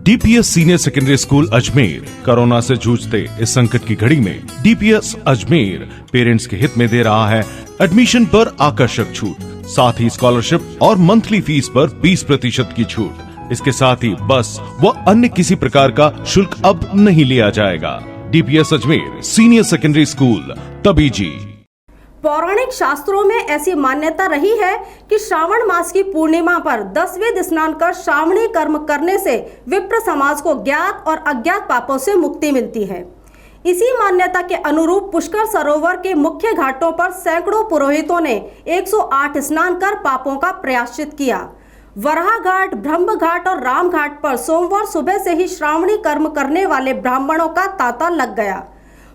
DPS senior secondary school Ajmer corona से जूझते इस संकट की घड़ी में डीपीएस अजमेर पेरेंट्स के हित में दे रहा है एडमिशन पर आकर्षक छूट, साथ ही स्कॉलरशिप और मंथली फीस पर 20% की छूट। इसके साथ ही बस व अन्य किसी प्रकार का शुल्क अब नहीं लिया जाएगा। DPS Ajmer senior secondary school Tabiji. पौराणिक शास्त्रों में ऐसी मान्यता रही है कि श्रावण मास की पूर्णिमा पर 10वें स्नान कर श्रावणी कर्म करने से विप्र समाज को ज्ञात और अज्ञात पापों से मुक्ति मिलती है। इसी मान्यता के अनुरूप पुष्कर सरोवर के मुख्य घाटों पर सैकड़ों पुरोहितों ने 108 स्नान कर पापों का प्रायश्चित किया। वराह घाट, ब्रह्म घाट और राम घाट पर सोमवार सुबह से ही श्रावणी कर्म करने वाले ब्राह्मणों का तांता लग गया।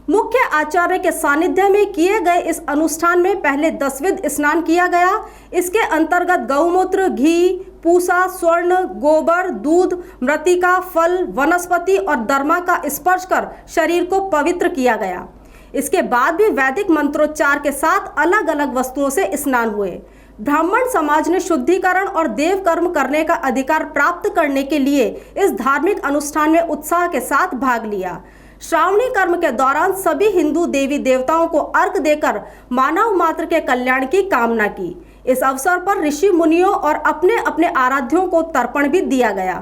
मुख्य आचार्य के सानिध्य में किए गए इस अनुष्ठान में पहले 10वें स्नान किया गया। इसके अंतर्गत गौमूत्र, घी, पूसा, स्वर्ण, गोबर, दूध, मृतिका, फल, वनस्पति और दरमा का स्पर्श कर शरीर को पवित्र किया गया। इसके बाद भी वैदिक मंत्रोच्चार के साथ अलग अलग वस्तुओं से स्नान हुए। ब्राह्मण समाज ने शुद्धिकरण और देव कर्म करने का अधिकार प्राप्त करने के लिए इस धार्मिक अनुष्ठान में उत्साह के साथ भाग लिया। श्रावणी कर्म के दौरान सभी हिंदू देवी देवताओं को अर्घ देकर मानव मात्र के कल्याण की कामना की। इस अवसर पर ऋषि मुनियों और अपने अपने आराध्यों को तर्पण भी दिया गया।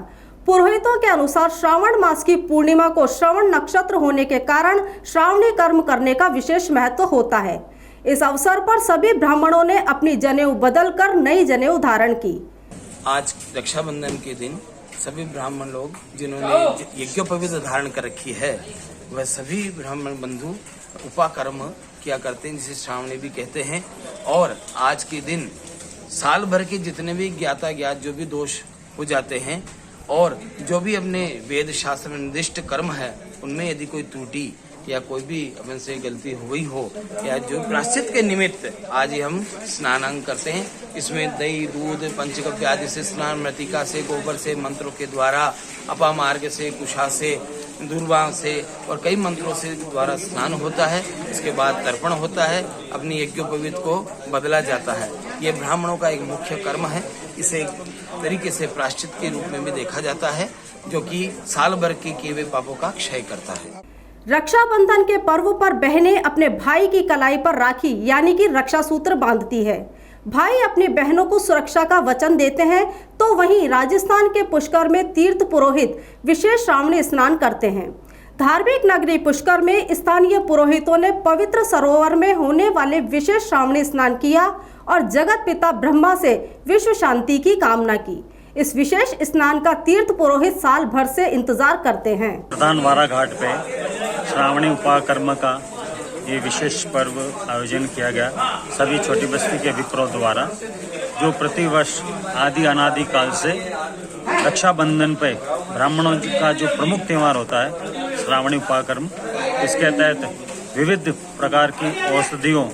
पुरोहितों के अनुसार श्रावण मास की पूर्णिमा को श्रवण नक्षत्र होने के कारण श्रावणी कर्म करने का विशेष महत्व होता है। इस अवसर पर सभी ब्राह्मणों ने अपनी जनेऊ बदलकर नई जनेऊ धारण की। आज रक्षाबंधन के दिन सभी ब्राह्मण लोग जिन्होंने यज्ञोपवीत धारण कर रखी है, वह सभी ब्राह्मण बंधु उपाकर्म किया करते हैं, जिसे श्रावणी भी कहते हैं। और आज के दिन साल भर के जितने भी ज्ञात जो भी दोष हो जाते हैं और जो भी अपने वेद शास्त्र में निर्दिष्ट कर्म है, उनमें यदि कोई त्रुटि या कोई भी अपन से गलती हो गई हो या जो प्रायश्चित के निमित्त आज हम स्नान करते हैं। इसमें दही, दूध, पंचगव्य आदि से स्नान, मृतिका से, गोबर से, मंत्रों के द्वारा, अपामार्ग से, कुशा से, दूर्वा से और कई मंत्रों से द्वारा स्नान होता है। इसके बाद तर्पण होता है, अपनी यज्ञोपवीत को बदला जाता है। ये ब्राह्मणों का एक मुख्य कर्म है। इसे एक तरीके से प्रायश्चित के रूप में भी देखा जाता है, जो कि साल भर के किए हुए पापों का क्षय करता है। रक्षाबंधन के पर्व पर बहनें अपने भाई की कलाई पर राखी यानी कि रक्षा सूत्र बांधती है। भाई अपनी बहनों को सुरक्षा का वचन देते हैं, तो वहीं राजस्थान के पुष्कर में तीर्थ पुरोहित विशेष श्रावणी स्नान करते हैं। धार्मिक नगरी पुष्कर में स्थानीय पुरोहितों ने पवित्र सरोवर में होने वाले विशेष श्रावणी स्नान किया और जगत पिता ब्रह्मा से विश्व शांति की कामना की। इस विशेष स्नान का तीर्थ पुरोहित साल भर से इंतजार करते हैं। प्रधान वारा घाट पे श्रावणी उपाकर्म का ये विशेष पर्व आयोजन किया गया सभी छोटी बस्ती के विप्रों द्वारा, जो प्रतिवर्ष आदि अनादि काल से रक्षाबंधन पे ब्राह्मणों का जो प्रमुख त्यौहार होता है श्रावणी उपाकर्म, इसके तहत विविध प्रकार की औषधियों,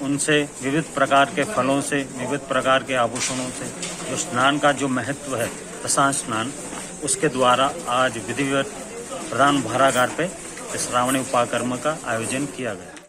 उनसे विविध प्रकार के फलों से, विविध प्रकार के आभूषणों से जो स्नान का जो महत्व है प्रसाद स्नान, उसके द्वारा आज विधिवत प्रधान भारा घाट पे श्रावणी उपाकर्म का आयोजन किया गया।